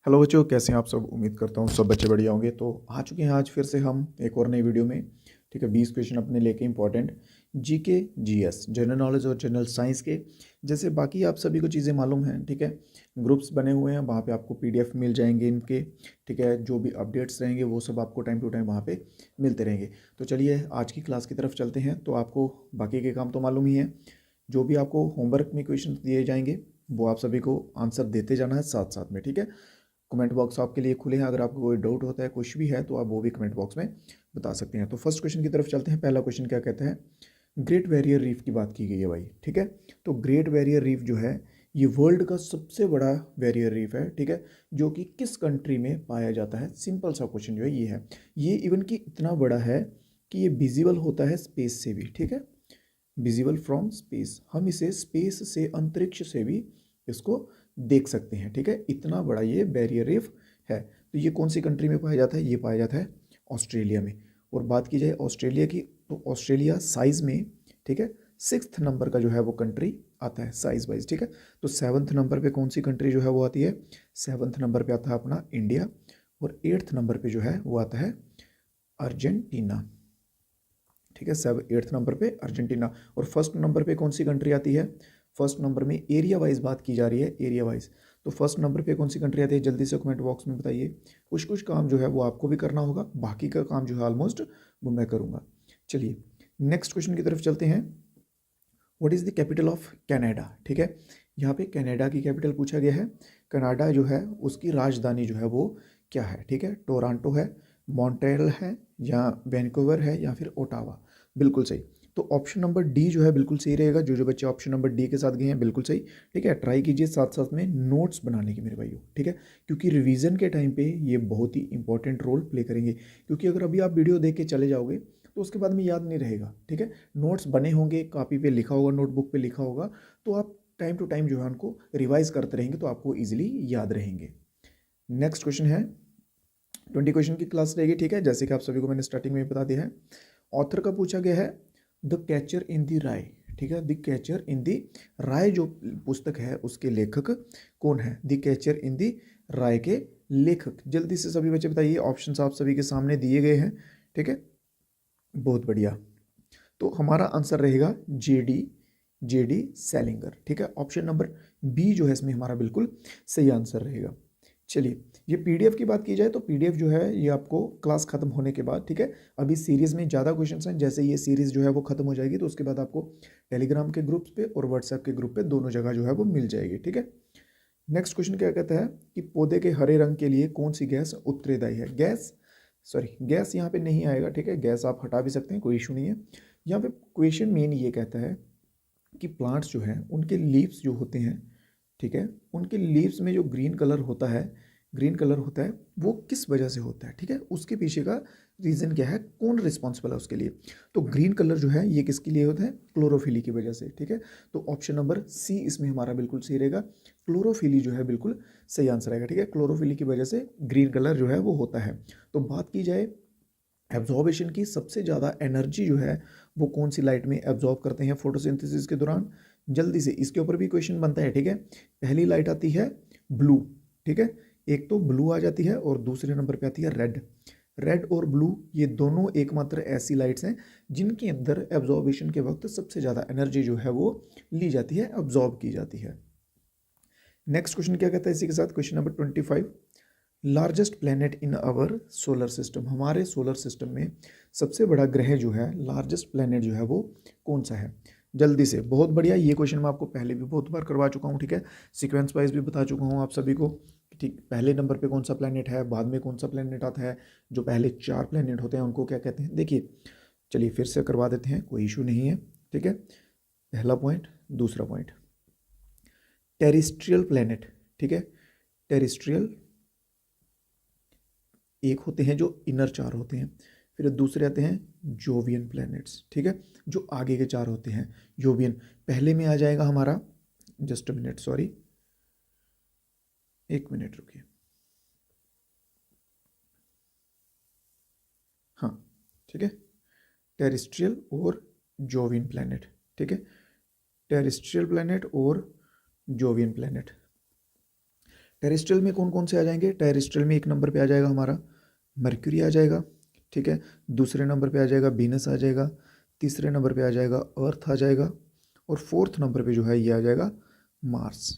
Hello बच्चों, कैसे हैं आप सब। उम्मीद करता हूँ सब बच्चे बढ़िया होंगे। तो आ चुके हैं आज फिर से हम एक और नई वीडियो में। ठीक है, 20 क्वेश्चन अपने लेके important GK GS general knowledge और जनरल साइंस के। जैसे बाकी आप सभी को चीज़ें मालूम हैं, ठीक है। ग्रुप्स बने हुए हैं, वहाँ पे आपको पीडीएफ मिल जाएंगे इनके। ठीक है, जो भी अपडेट्स रहेंगे वो सब आपको टाइम टू टाइम वहाँ पे मिलते रहेंगे। तो चलिए आज की क्लास की तरफ चलते हैं। तो आपको बाकी के काम तो मालूम ही है। जो भी आपको होमवर्क में क्वेश्चन दिए जाएंगे वो आप सभी को आंसर देते जाना है साथ साथ में, ठीक है। कमेंट बॉक्स आपके लिए खुले हैं, अगर आपको कोई डाउट होता है कुछ भी है तो आप वो भी कमेंट बॉक्स में बता सकते हैं। तो फर्स्ट क्वेश्चन की तरफ चलते हैं। पहला क्वेश्चन क्या कहता है, ग्रेट बैरियर रीफ की बात की गई है भाई, ठीक है। तो ग्रेट बैरियर रीफ जो है ये वर्ल्ड का सबसे बड़ा बैरियर रीफ है, ठीक है। जो कि किस कंट्री में पाया जाता है, सिंपल सा क्वेश्चन जो है ये है। ये इवन कि इतना बड़ा है कि ये विजिबल होता है स्पेस से भी, ठीक है। विजिबल फ्रॉम स्पेस, हम इसे स्पेस से, अंतरिक्ष से भी इसको देख सकते हैं, ठीक है। इतना बड़ा ये बैरियर रीफ है। तो ये कौन सी कंट्री में पाया जाता है, ये पाया जाता है ऑस्ट्रेलिया में। और बात की जाए ऑस्ट्रेलिया की, तो ऑस्ट्रेलिया साइज में, ठीक है, 6th नंबर का जो है वो कंट्री आता है साइज वाइज, ठीक है। तो 7th नंबर पे कौन सी कंट्री जो है वो आती है, 7th नंबर पे आता है अपना इंडिया। और 8th नंबर पे जो है वो आता है अर्जेंटीना, ठीक है। 8th नंबर पे अर्जेंटीना। और फर्स्ट नंबर पे कौन सी कंट्री आती है, फर्स्ट नंबर में एरिया वाइज बात की जा रही है, एरिया वाइज। तो फर्स्ट नंबर पे कौन सी कंट्री आती है, जल्दी से कमेंट बॉक्स में बताइए। कुछ कुछ काम जो है वो आपको भी करना होगा, बाकी का काम जो है ऑलमोस्ट वो मैं करूँगा। चलिए नेक्स्ट क्वेश्चन की तरफ चलते हैं। What is the capital of Canada, ठीक है। यहाँ पे कनाडा की कैपिटल पूछा गया है। कनाडा जो है उसकी राजधानी जो है वो क्या है, ठीक है। टोरंटो है, मॉन्ट्रियल है, या वैंकूवर है, या फिर ओटावा। बिल्कुल सही। तो ऑप्शन नंबर डी जो है बिल्कुल सही रहेगा। जो जो बच्चे ऑप्शन नंबर डी के साथ गए हैं बिल्कुल सही, ठीक है। ट्राई कीजिए साथ साथ में नोट्स बनाने की मेरे भाइयों, ठीक है। क्योंकि रिवीजन के टाइम पे ये बहुत ही इंपॉर्टेंट रोल प्ले करेंगे। क्योंकि अगर अभी आप वीडियो देख के चले जाओगे तो उसके बाद में याद नहीं रहेगा, ठीक है। नोट्स बने होंगे, कॉपी पे लिखा होगा, नोटबुक पे लिखा होगा, तो आप टाइम टू टाइम जो है उनको रिवाइज करते रहेंगे तो आपको ईजिली याद रहेंगे। नेक्स्ट क्वेश्चन है, 20 क्वेश्चन की क्लास रहेगी, ठीक है। जैसे कि आप सभी को मैंने स्टार्टिंग में बता दिया है। ऑथर का पूछा गया है द कैचर इन द राय, ठीक है। द कैचर इन द राय जो पुस्तक है उसके लेखक कौन है, द कैचर इन द राय के लेखक। जल्दी से सभी बच्चे बताइए, ऑप्शंस आप सभी के सामने दिए गए हैं, ठीक है। बहुत बढ़िया। तो हमारा आंसर रहेगा जेडी सेलिंगर, ठीक है। ऑप्शन नंबर बी जो है इसमें हमारा बिल्कुल सही आंसर रहेगा। चलिए ये पीडीएफ की बात की जाए तो पीडीएफ जो है ये आपको क्लास खत्म होने के बाद, ठीक है। अभी सीरीज में ज़्यादा क्वेश्चंस हैं, जैसे ये सीरीज जो है वो खत्म हो जाएगी तो उसके बाद आपको टेलीग्राम के ग्रुप्स पे और व्हाट्सएप के ग्रुप पे दोनों जगह जो है वो मिल जाएगी, ठीक है। नेक्स्ट क्वेश्चन क्या कहता है कि पौधे के हरे रंग के लिए कौन सी गैस उत्तरदायी है। गैस यहाँ पे नहीं आएगा, ठीक है। गैस आप हटा भी सकते हैं, कोई इशू नहीं है। यहाँ पे क्वेश्चन मेन ये कहता है कि प्लांट्स जो हैं उनके लीव्स जो होते हैं, ठीक है, उनके लीव्स में जो ग्रीन कलर होता है वो किस वजह से होता है, ठीक है। उसके पीछे का रीज़न क्या है, कौन रिस्पॉन्सिबल है उसके लिए। तो ग्रीन कलर जो है ये किसके लिए होता है, क्लोरोफिली की वजह से, ठीक है। तो ऑप्शन नंबर सी इसमें हमारा बिल्कुल सही रहेगा। क्लोरोफिली जो है बिल्कुल सही आंसर आएगा, ठीक है। क्लोरोफिली की वजह से ग्रीन कलर जो है वो होता है। तो बात की जाए एब्जॉर्बेशन की, सबसे ज़्यादा एनर्जी जो है वो कौन सी लाइट में एब्जॉर्ब करते हैं फोटोसिंथेसिस के दौरान। जल्दी से इसके ऊपर भी क्वेश्चन बनता है, ठीक है। पहली लाइट आती है ब्लू, ठीक है। एक तो ब्लू आ जाती है और दूसरे नंबर पे आती है रेड। रेड और ब्लू ये दोनों एकमात्र ऐसी लाइट्स हैं जिनके अंदर एब्जॉर्बेशन के वक्त सबसे ज़्यादा एनर्जी जो है वो ली जाती है, एब्जॉर्ब की जाती है। नेक्स्ट क्वेश्चन क्या कहता है इसी के साथ, question number 25, largest planet in our solar system, हमारे सोलर सिस्टम में सबसे बड़ा ग्रह जो है, लार्जेस्ट प्लैनेट जो है वो कौन सा है। जल्दी से, बहुत बढ़िया। ये क्वेश्चन मैं आपको पहले भी बहुत बार करवा चुका हूँ, ठीक है। सीक्वेंस वाइज भी बता चुका हूँ आप सभी को, ठीक। पहले नंबर पे कौन सा प्लैनेट है, बाद में कौन सा प्लैनेट आता है, जो पहले 4 प्लैनेट होते हैं उनको क्या कहते हैं। देखिए चलिए फिर से करवा देते हैं, कोई इशू नहीं है, ठीक है। पहला पॉइंट, दूसरा पॉइंट, टेरिस्ट्रियल प्लैनेट, ठीक है। टेरिस्ट्रियल एक होते हैं जो इनर 4 होते हैं, फिर दूसरे आते हैं जोवियन प्लैनेट्स, ठीक है। जो आगे के 4 होते हैं जोवियन। पहले में आ जाएगा हमारा, just a minute, sorry, 1 minute रुकिए, हाँ, ठीक है। टेरिस्ट्रियल और जोवियन प्लैनेट, ठीक है। टेरिस्ट्रियल प्लैनेट और जोवियन प्लैनेट। टेरेस्ट्रियल में कौन कौन से आ जाएंगे? टेरेस्ट्रियल में एक नंबर पे आ जाएगा हमारा मर्क्यूरी आ जाएगा, ठीक है। दूसरे नंबर पे आ जाएगा वीनस आ जाएगा, तीसरे नंबर पे आ जाएगा अर्थ आ जाएगा, और फोर्थ नंबर पे जो है ये आ जाएगा मार्स,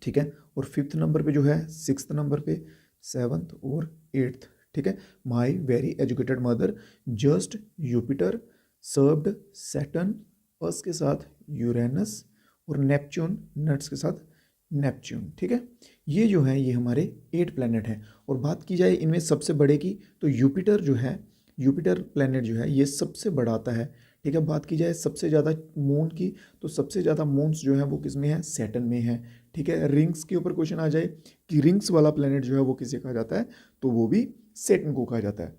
ठीक है। और फिफ्थ नंबर पे जो है, सिक्स्थ नंबर पे, सेवन्थ और एट्थ, ठीक है। My very educated mother just Jupiter served Saturn, earth के साथ यूरेनस, और नेपच्यून, नट्स के साथ नेपच्यून, ठीक है। ये जो है ये हमारे 8 प्लैनेट हैं। और बात की जाए इनमें सबसे बड़े की, तो यूपिटर जो है, यूपिटर प्लैनेट जो है ये सबसे बड़ा आता है, ठीक है। बात की जाए सबसे ज़्यादा मून की, तो सबसे ज़्यादा मून्स जो है वो किस में है? सैटर्न में है, ठीक है। रिंग्स के ऊपर क्वेश्चन आ जाए कि रिंग्स वाला प्लैनेट जो है वो किसे कहा जाता है, तो वो भी सैटर्न को कहा जाता है।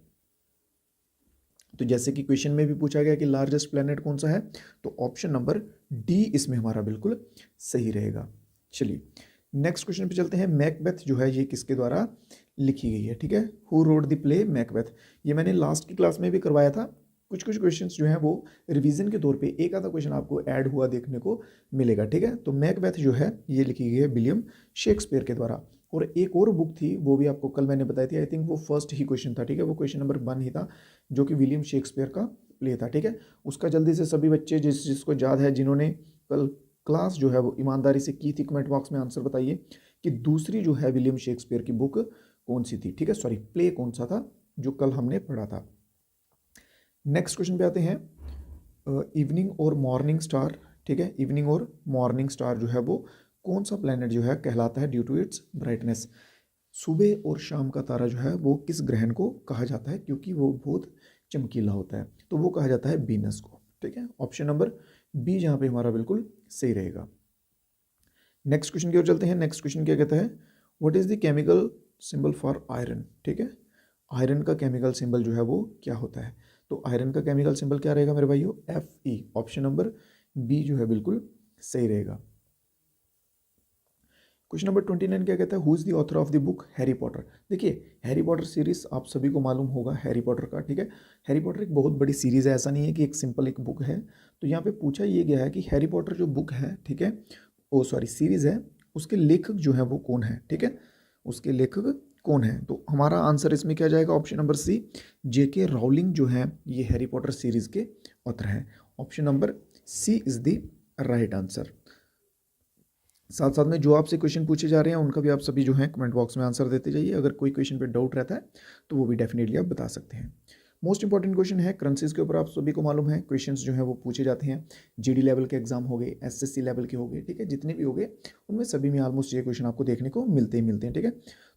तो जैसे कि क्वेश्चन में भी पूछा गया कि लार्जेस्ट प्लैनेट कौन सा है, तो ऑप्शन नंबर डी इसमें हमारा बिल्कुल सही रहेगा। चलिए नेक्स्ट क्वेश्चन पे चलते हैं। मैकबेथ जो है ये किसके द्वारा लिखी गई है, ठीक है। Who wrote the play Macbeth, ये मैंने लास्ट की क्लास में भी करवाया था। कुछ कुछ क्वेश्चंस जो हैं वो रिवीजन के तौर पे एक आधा क्वेश्चन आपको ऐड हुआ देखने को मिलेगा, ठीक है। तो मैकबेथ जो है ये लिखी गई है विलियम शेक्सपियर के द्वारा। और एक और बुक थी वो भी आपको कल मैंने बताई थी, आई थिंक वो फर्स्ट ही क्वेश्चन था, ठीक है। वो क्वेश्चन नंबर 1 ही था, जो कि विलियम शेक्सपियर का प्ले था, ठीक है। उसका जल्दी से सभी बच्चे जिसको याद है, जिन्होंने कल क्लास जो है वो ईमानदारी से की थी, कमेंट बॉक्स में आंसर बताइए कि दूसरी जो है विलियम शेक्सपियर की बुक कौन सी थी, ठीक है। सॉरी, प्ले कौन सा था जो कल हमने पढ़ा था। नेक्स्ट क्वेश्चन पे आते हैं। इवनिंग और मॉर्निंग स्टार, ठीक है। इवनिंग और मॉर्निंग स्टार जो है वो कौन सा प्लैनेट जो है कहलाता है ड्यू टू इट्स ब्राइटनेस? सुबह और शाम का तारा जो है वो किस ग्रहण को कहा जाता है, क्योंकि वो बहुत चमकीला होता है, तो वो कहा जाता है वीनस को, ठीक है। ऑप्शन नंबर बी जहाँ पे हमारा बिल्कुल सही रहेगा। नेक्स्ट क्वेश्चन की ओर चलते हैं। नेक्स्ट क्वेश्चन क्या कहता है? What is the chemical symbol for iron, ठीक है। आयरन का केमिकल सिंबल जो है वो क्या होता है? तो आयरन का केमिकल सिंबल क्या रहेगा मेरे भाइयों? Fe। ऑप्शन नंबर बी जो है बिल्कुल सही रहेगा। क्वेश्चन नंबर 29 क्या कहता है? Who is the author of the book Harry Potter? देखिए हैरी पॉटर सीरीज आप सभी को मालूम होगा, हैरी पॉटर का, ठीक है। हैरी पॉटर एक बहुत बड़ी सीरीज है, ऐसा नहीं है कि एक सिंपल एक बुक है। तो यहाँ पे पूछा ये गया है कि हैरी पॉटर जो बुक है, ठीक है, ओ सॉरी सीरीज है, उसके लेखक जो है वो कौन है, ठीक है। उसके लेखक कौन है? तो हमारा आंसर इसमें क्या जाएगा? Option number C, JK Rowling जो है ये हैरी पॉटर सीरीज के ऑथर हैं। Option number C is the right answer. साथ साथ में जो आपसे क्वेश्चन पूछे जा रहे हैं उनका भी आप सभी जो हैं कमेंट बॉक्स में आंसर देते जाइए। अगर कोई क्वेश्चन पे डाउट रहता है तो वो भी डेफिनेटली आप बता सकते हैं। मोस्ट इंपॉर्टेंट क्वेश्चन है करेंसीज के ऊपर, आप सभी को मालूम है क्वेश्चंस जो है वो पूछे जाते हैं। जीडी लेवल के एग्जाम हो गए, एसएससी लेवल के हो गए, ठीक है, जितने भी हो गए उनमें सभी में ऑलमोस्ट ये क्वेश्चन आपको देखने को मिलते ही मिलते हैं, ठीक है।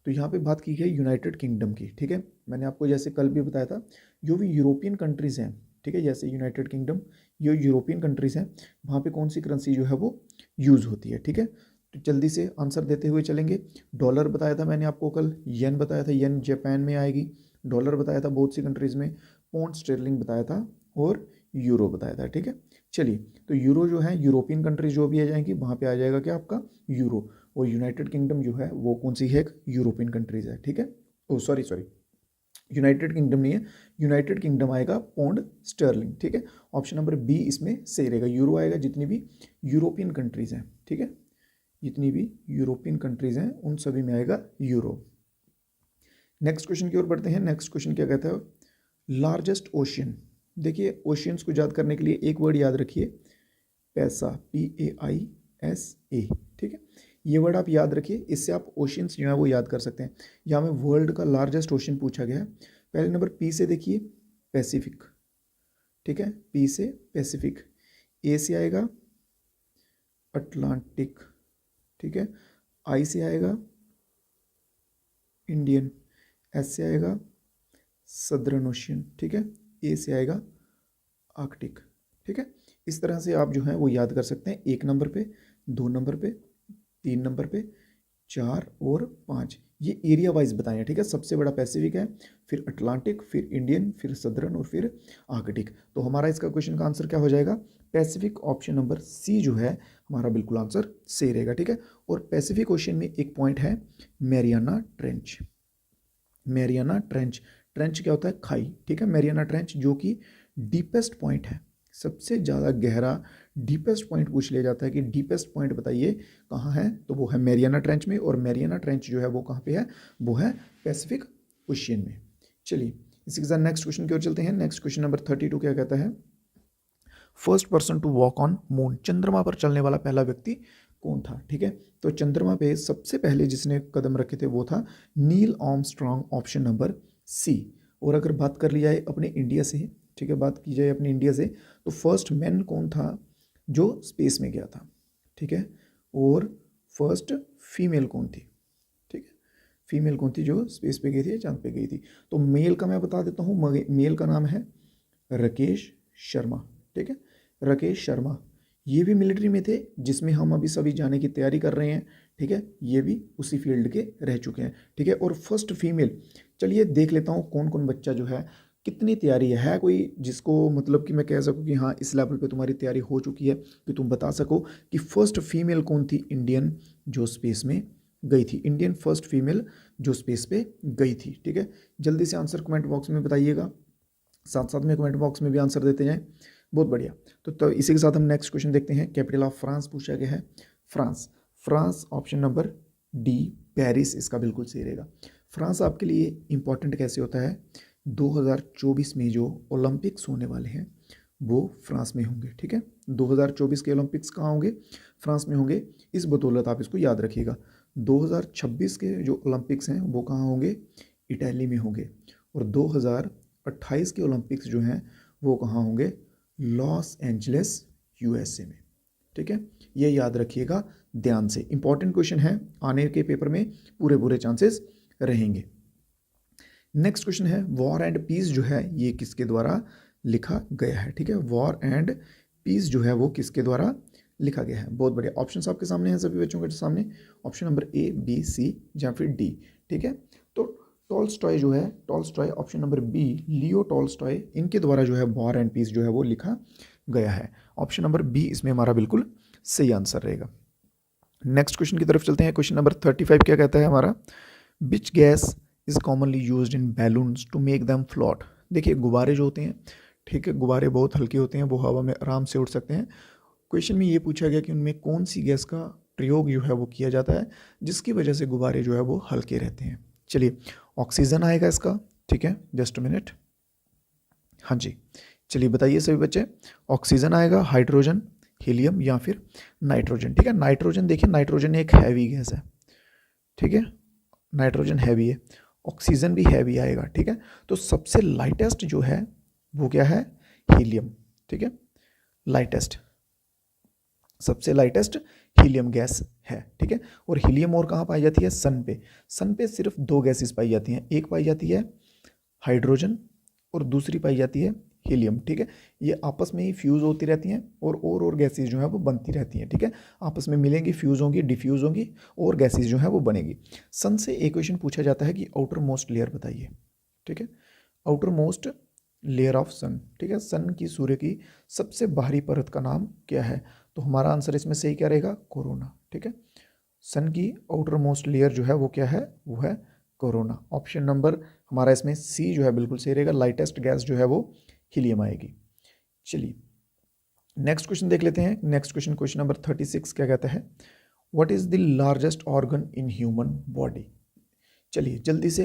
तो यहाँ पे बात की है यूनाइटेड किंगडम की, ठीक है। मैंने आपको जैसे कल भी बताया था, जो भी यूरोपियन कंट्रीज़ हैं, ठीक है, जैसे यूनाइटेड किंगडम, ये यूरोपियन कंट्रीज़ हैं, वहाँ पे कौन सी करेंसी जो है वो यूज़ होती है, ठीक है। तो जल्दी से आंसर देते हुए चलेंगे। डॉलर बताया था मैंने आपको कल, येन बताया था, येन जापान में आएगी, डॉलर बताया था बहुत सी कंट्रीज़ में, पौंड स्टर्लिंग बताया था, और यूरो बताया था, ठीक है। चलिए, तो यूरो जो है यूरोपियन कंट्रीज जो भी आ जाएंगी वहाँ पे आ जाएगा क्या आपका? यूरो। और यूनाइटेड किंगडम जो है वो कौन सी है? एक यूरोपियन कंट्रीज है, ठीक है। ओ सॉरी सॉरी, यूनाइटेड किंगडम नहीं है, यूनाइटेड किंगडम आएगा पौंड स्टर्लिंग, ठीक है। ऑप्शन नंबर बी इसमें सही रहेगा। यूरो आएगा जितनी भी यूरोपियन कंट्रीज हैं, ठीक है, जितनी भी यूरोपियन कंट्रीज हैं उन सभी में आएगा यूरो। नेक्स्ट क्वेश्चन की ओर बढ़ते हैं। नेक्स्ट क्वेश्चन क्या कहता है? Largest ocean. देखिए ओशियंस को याद करने के लिए एक वर्ड याद रखिए, पैसा, PAISA, ठीक है। ये वर्ड आप याद रखिए, इससे आप ओशियंस जो है वो याद कर सकते हैं। यहाँ में वर्ल्ड का लार्जेस्ट ओशियन पूछा गया है। पहले नंबर पी से देखिए, पैसिफिक, ठीक है, पी से पैसिफिक। ए से आएगा अटलांटिक, ठीक है। आई से आएगा इंडियन, एस से आएगा सदर्न ओशियन, ठीक है। ए से आएगा आर्कटिक, ठीक है। इस तरह से आप जो है वो याद कर सकते हैं। 1 नंबर पे, 2 नंबर पे, 3 नंबर पे, 4 और 5, ये एरिया वाइज बताए हैं, ठीक है। सबसे बड़ा पैसिफिक है, फिर अटलांटिक, फिर इंडियन, फिर सदर्न और फिर आर्कटिक। तो हमारा इसका क्वेश्चन का आंसर क्या हो जाएगा? पैसिफिक। ऑप्शन नंबर सी जो है हमारा बिल्कुल आंसर सही रहेगा, ठीक है। और पैसिफिक ओशियन में एक पॉइंट है Mariana trench. Mariana trench, trench क्या होता है? खाई, ठीक है। मैरियाना ट्रेंच जो कि डीपेस्ट पॉइंट है सबसे ज़्यादा गहरा डीपेस्ट पॉइंट पूछ लिया जाता है कि डीपेस्ट पॉइंट बताइए कहाँ है, तो वो है मैरियाना ट्रेंच में, और मैरियाना ट्रेंच जो है वो कहाँ पे है, वो है पैसिफिक ओशियन में। चलिए इसी के साथ नेक्स्ट क्वेश्चन की ओर चलते हैं। नेक्स्ट क्वेश्चन नंबर 32 क्या कहता है, first person to walk on moon, चंद्रमा पर चलने वाला पहला व्यक्ति कौन था। ठीक है, तो चंद्रमा पे सबसे पहले जिसने कदम रखे थे वो था Neil Armstrong, option number C. और अगर बात कर ली जाए अपने इंडिया से, ठीक है, बात की जाए अपने इंडिया से, तो फर्स्ट मैन कौन था जो स्पेस में गया था। ठीक है, और फर्स्ट फीमेल कौन थी। ठीक है, फीमेल कौन थी जो स्पेस पे गई थी, चांद पे गई थी। तो मेल का मैं बता देता हूँ, मेल का नाम है राकेश शर्मा। ठीक है, राकेश शर्मा, ये भी मिलिट्री में थे जिसमें हम अभी सभी जाने की तैयारी कर रहे हैं। ठीक है, ये भी उसी फील्ड के रह चुके हैं। ठीक है, और फर्स्ट फीमेल, चलिए देख लेता हूँ कौन कौन बच्चा जो है कितनी तैयारी है कोई जिसको मतलब कि मैं कह सकूँ कि हाँ इस लेवल पे तुम्हारी तैयारी हो चुकी है कि तुम बता सको कि फर्स्ट फीमेल कौन थी इंडियन जो स्पेस में गई थी, इंडियन फर्स्ट फीमेल जो स्पेस पे गई थी। ठीक है, जल्दी से आंसर कमेंट बॉक्स में बताइएगा, साथ साथ में कमेंट बॉक्स में भी आंसर देते जाएं। बहुत बढ़िया। तो इसी के साथ हम नेक्स्ट क्वेश्चन देखते हैं। कैपिटल ऑफ फ्रांस पूछा गया है, France. France option number D, Paris इसका बिल्कुल सही रहेगा। फ्रांस आपके लिए इंपॉर्टेंट कैसे होता है, 2024 में जो ओलंपिक्स होने वाले हैं वो फ्रांस में होंगे। ठीक है, 2024 के ओलंपिक्स कहाँ होंगे, फ्रांस में होंगे। इस बदौलत आप इसको याद रखिएगा, 2026 के जो ओलंपिक्स हैं वो कहाँ होंगे, इटली में होंगे। और 2028 के ओलंपिक्स जो हैं वो कहाँ होंगे, लॉस एंजलिस यूएसए में। ठीक है, ये याद रखिएगा ध्यान से, इंपॉर्टेंट क्वेश्चन है, आने के पेपर में पूरे पूरे चांसेस रहेंगे। नेक्स्ट क्वेश्चन है, वॉर एंड पीस जो है ये किसके द्वारा लिखा गया है। ठीक है, वॉर एंड पीस जो है वो किसके द्वारा लिखा गया है। बहुत बढ़िया, ऑप्शन आपके सामने हैं सभी बच्चों के सामने, option number A, B, C या फिर डी। ठीक है, तो टॉल्स्टॉय जो है, Tolstoy option number B, Leo Tolstoy, इनके द्वारा जो है वॉर एंड पीस जो है वो लिखा गया है। ऑप्शन नंबर बी इसमें हमारा बिल्कुल सही आंसर रहेगा। नेक्स्ट क्वेश्चन की तरफ चलते हैं। क्वेश्चन नंबर 35 क्या कहता है हमारा, which gas is commonly used in balloons to make them float. देखिए गुब्बारे जो होते हैं, ठीक है, गुब्बारे बहुत हल्के होते हैं, वो हवा में आराम से उड़ सकते हैं। क्वेश्चन में ये पूछा गया कि उनमें कौन सी गैस का प्रयोग जो है वो किया जाता है जिसकी वजह से गुब्बारे जो है वो हल्के रहते हैं। चलिए ऑक्सीजन आएगा इसका। ठीक है, जस्ट मिनट, हाँ जी, चलिए बताइए सभी बच्चे, ऑक्सीजन आएगा, हाइड्रोजन, हीलियम या फिर नाइट्रोजन। ठीक है, नाइट्रोजन, देखिए नाइट्रोजन एक हैवी गैस है। ठीक है, नाइट्रोजन हैवी है, ऑक्सीजन भी हैवी आएगा। ठीक है, तो सबसे लाइटेस्ट जो है वो क्या है, हीलियम। ठीक है, लाइटेस्ट, सबसे लाइटेस्ट हीलियम गैस है। ठीक है, और हीलियम और कहाँ पाई जाती है, सन पे। सन पे सिर्फ दो गैसेस पाई जाती हैं, एक पाई जाती है हाइड्रोजन और दूसरी पाई जाती है हीलियम। ठीक है, ये आपस में ही फ्यूज़ होती रहती हैं और गैसेस जो है वो बनती रहती हैं। ठीक है, आपस में मिलेंगी, फ्यूज़ होंगी, डिफ्यूज़ होंगी और गैसेस जो है वो बनेगी। सन से एक क्वेश्चन पूछा जाता है कि आउटर मोस्ट लेयर बताइए। ठीक है, आउटर मोस्ट लेयर ऑफ सन। ठीक है, सन की, सूर्य की सबसे बाहरी परत का नाम क्या है, तो हमारा आंसर इसमें सही क्या रहेगा, कोरोना। ठीक है, सन की आउटर मोस्ट लेयर जो है वो क्या है, वो है कोरोना। ऑप्शन नंबर हमारा इसमें सी जो है बिल्कुल सही रहेगा, लाइटेस्ट गैस जो है वो हीलियम आएगी। चलिए नेक्स्ट क्वेश्चन देख लेते हैं। नेक्स्ट क्वेश्चन, क्वेश्चन नंबर 36 क्या कहता है, what is the largest organ in human body. चलिए जल्दी से,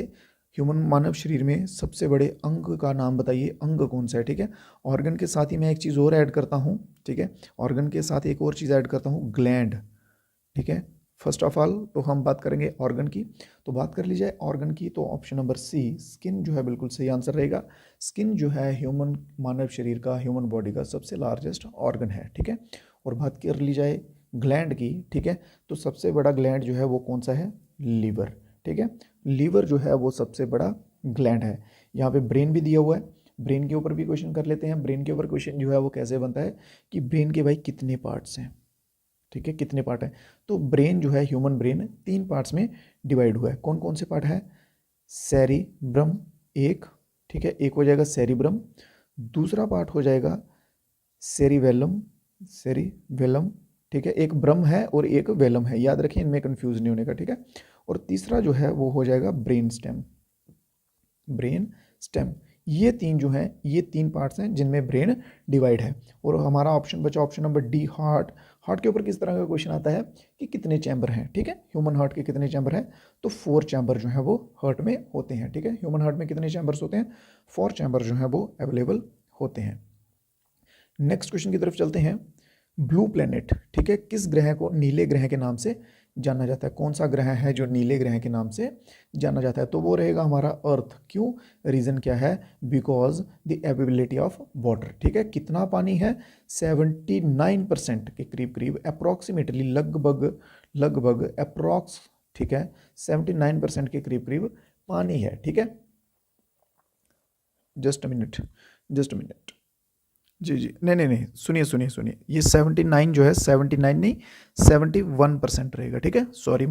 ह्यूमन मानव शरीर में सबसे बड़े अंग का नाम बताइए, अंग कौन सा है। ठीक है, ऑर्गन के साथ ही मैं एक चीज़ और ऐड करता हूँ। ठीक है, ऑर्गन के साथ एक और चीज़ ऐड करता हूँ, ग्लैंड। ठीक है, फर्स्ट ऑफ ऑल तो हम बात करेंगे ऑर्गन की, तो बात कर ली जाए ऑर्गन की तो ऑप्शन नंबर सी, स्किन जो है बिल्कुल सही आंसर रहेगा। स्किन जो है ह्यूमन मानव शरीर का, ह्यूमन बॉडी का सबसे लार्जेस्ट ऑर्गन है। ठीक है, और बात कर ली जाए ग्लैंड की, ठीक है, तो सबसे बड़ा ग्लैंड जो है वो कौन सा है, लीवर। ठीक है, लीवर जो है वो सबसे बड़ा ग्लैंड है। यहाँ पे ब्रेन भी दिया हुआ है, ब्रेन के ऊपर भी क्वेश्चन कर लेते हैं। ब्रेन के ऊपर क्वेश्चन जो है वो कैसे बनता है कि ब्रेन के भाई कितने पार्ट्स हैं। ठीक है, कितने पार्ट हैं, तो ब्रेन जो है, ह्यूमन ब्रेन 3 पार्ट्स में डिवाइड हुआ है। कौन कौन से पार्ट है, सेरिब्रम एक, ठीक है, एक हो जाएगा सेरिब्रम, दूसरा पार्ट हो जाएगा सेरिवेलम, सेरिवेलम, ठीक है, एक ब्रम है और एक वेलम है, याद रखिए इनमें कंफ्यूज नहीं होने का। ठीक है, और तीसरा जो है वो हो जाएगा ब्रेन स्टेम, ब्रेन स्टेम। ये तीन जो हैं, ये तीन पार्ट्स हैं जिनमें ब्रेन डिवाइड है। और हमारा ऑप्शन बचा option number D, heart. Heart के ऊपर किस तरह का क्वेश्चन आता है कि कितने चैम्बर हैं, ठीक है, ह्यूमन हार्ट के कितने चैम्बर हैं, तो 4 चैम्बर जो है वो हार्ट में होते हैं, ठीक है। ह्यूमन हार्ट में कितने चैम्बर्स होते हैं, 4 चैम्बर जो है वो अवेलेबल होते हैं। नेक्स्ट क्वेश्चन की तरफ चलते हैं। ब्लू प्लेनेट, ठीक है, किस ग्रह को नीले ग्रह के नाम से जाना जाता है, कौन सा ग्रह है जो नीले ग्रह के नाम से जाना जाता है, तो वो रहेगा हमारा अर्थ। क्यों, रीजन क्या है, because the availability of water, ठीक है। कितना पानी है, 79% के करीब करीब, अप्रॉक्सीमेटली लगभग अप्रॉक्स, ठीक है, 79% के करीब करीब पानी है, ठीक है। जस्ट अ मिनट जी, नहीं, सुनिए, ये 79 जो है, 79 नहीं 71% रहेगा, ठीक है। सॉरी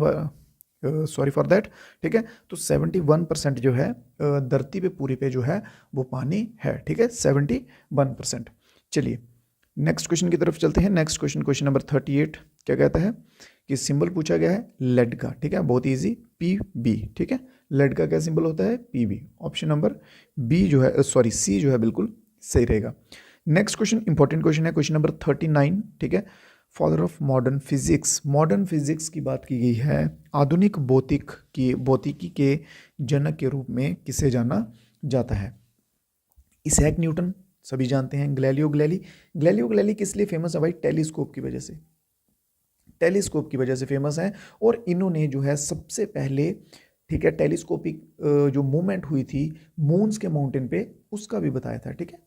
फॉर दैट, ठीक है। तो 71% जो है धरती पे पूरी पे जो है वो पानी है, ठीक है, 71%। चलिए नेक्स्ट क्वेश्चन की तरफ चलते हैं। नेक्स्ट क्वेश्चन नंबर 38 क्या कहता है कि सिंबल पूछा गया है लेड का, ठीक है, बहुत ईजी, PB, ठीक है। लेड का क्या सिंबल होता है, PB। ऑप्शन नंबर बी जो है, सॉरी सी जो है बिल्कुल सही रहेगा। नेक्स्ट क्वेश्चन इंपॉर्टेंट क्वेश्चन है, क्वेश्चन नंबर 39, ठीक है। फादर ऑफ मॉडर्न फिजिक्स की बात की गई है। आधुनिक भौतिकी के जनक के रूप में किसे जाना जाता है। इसैक न्यूटन सभी जानते हैं। गैलीलियो गैलीली किस लिए फेमस है भाई, टेलीस्कोप की वजह से फेमस है। और इन्होंने जो है सबसे पहले, ठीक है, टेलीस्कोपिक जो मूवमेंट हुई थी मून्स के माउंटेन पे, उसका भी बताया था, ठीक है,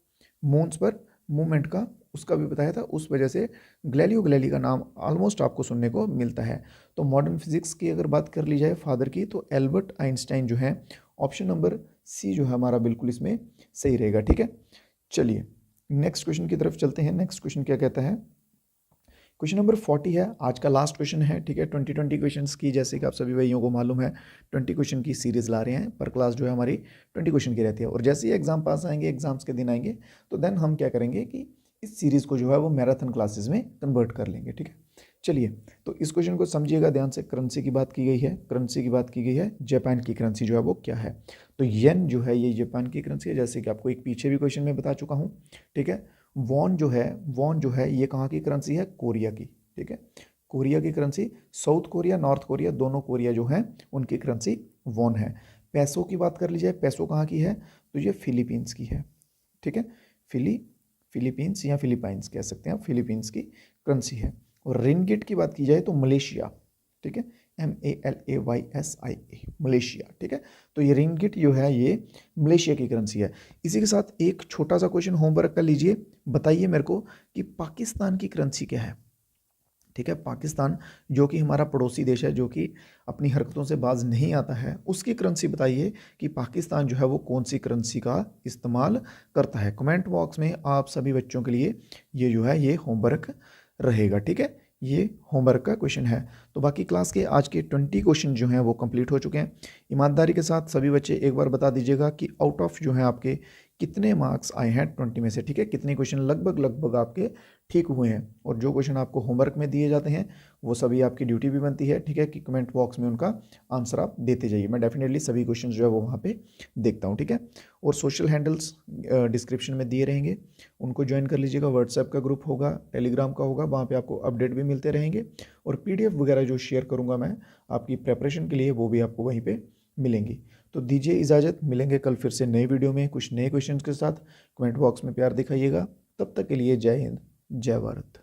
मून्स पर मूवमेंट का उसका भी बताया था। उस वजह से गैलीलियो गैलीली का नाम ऑलमोस्ट आपको सुनने को मिलता है। तो मॉडर्न फिजिक्स की अगर बात कर ली जाए फादर की, तो एल्बर्ट आइंस्टाइन जो है। ऑप्शन नंबर सी जो है हमारा बिल्कुल इसमें सही रहेगा, ठीक है। चलिए नेक्स्ट क्वेश्चन की तरफ चलते हैं। नेक्स्ट क्वेश्चन क्या कहता है, क्वेश्चन नंबर 40 है, आज का लास्ट क्वेश्चन है, ठीक है। 20 क्वेश्चंस की, जैसे कि आप सभी भाइयों को मालूम है, 20 क्वेश्चन की सीरीज ला रहे हैं। पर क्लास जो है हमारी 20 क्वेश्चन की रहती है। और जैसे ही एग्जाम पास आएंगे, एग्जाम्स के दिन आएंगे, तो देन हम क्या करेंगे कि इस सीरीज को जो है वो मैराथन क्लासेस में कन्वर्ट कर लेंगे, ठीक है। चलिए तो इस क्वेश्चन को समझिएगा ध्यान से। करेंसी की बात की गई है, जापान की करेंसी जो है वो क्या है, तो येन जो है ये जापान की करेंसी है, जैसे कि आपको एक पीछे भी क्वेश्चन में बता चुका हूँ, ठीक है। वॉन जो है ये कहाँ की करेंसी है, कोरिया की, ठीक है। कोरिया की currency, south Korea north Korea दोनों कोरिया जो हैं उनकी करेंसी वॉन है। पैसों की बात कर ली जाए, पैसों कहाँ की है, तो ये फिलीपींस की है, ठीक है। फिलीपींस या फिलीपाइंस कह सकते हैं आप, फिलीपींस की करेंसी है। और रिंगिट की बात की जाए तो मलेशिया, ठीक है, MALAYSIA, मलेशिया, ठीक है। तो ये रिंगिट जो है ये मलेशिया की करेंसी है। इसी के साथ एक छोटा सा क्वेश्चन होमवर्क कर लीजिए, बताइए मेरे को कि पाकिस्तान की करेंसी क्या है, ठीक है। पाकिस्तान जो कि हमारा पड़ोसी देश है, जो कि अपनी हरकतों से बाज नहीं आता है, उसकी करेंसी बताइए कि पाकिस्तान जो है वो कौन सी करेंसी का इस्तेमाल करता है। कमेंट बॉक्स में आप सभी बच्चों के लिए ये जो है ये होमवर्क रहेगा, ठीक है। ये होमवर्क का क्वेश्चन है। तो बाकी क्लास के आज के 20 क्वेश्चन जो हैं वो कंप्लीट हो चुके हैं। ईमानदारी के साथ सभी बच्चे एक बार बता दीजिएगा कि आउट ऑफ जो है आपके कितने मार्क्स आए हैं 20 में से, ठीक है। कितने क्वेश्चन लगभग आपके ठीक हुए हैं। और जो क्वेश्चन आपको होमवर्क में दिए जाते हैं वो सभी आपकी ड्यूटी भी बनती है, ठीक है, कि कमेंट बॉक्स में उनका आंसर आप देते जाइए। मैं डेफिनेटली सभी क्वेश्चन जो है वो वहाँ पे देखता हूँ, ठीक है। और सोशल हैंडल्स डिस्क्रिप्शन में दिए रहेंगे, उनको ज्वाइन कर लीजिएगा। व्हाट्सएप का ग्रुप होगा, टेलीग्राम का होगा, वहाँ पर आपको अपडेट भी मिलते रहेंगे। और PDF वगैरह जो शेयर करूँगा मैं आपकी प्रेपरेशन के लिए, वो भी आपको वहीं पर मिलेंगी। तो दीजिए इजाज़त, मिलेंगे कल फिर से नए वीडियो में कुछ नए क्वेश्चंस के साथ। कमेंट बॉक्स में प्यार दिखाइएगा। तब तक के लिए जय हिंद, जय भारत।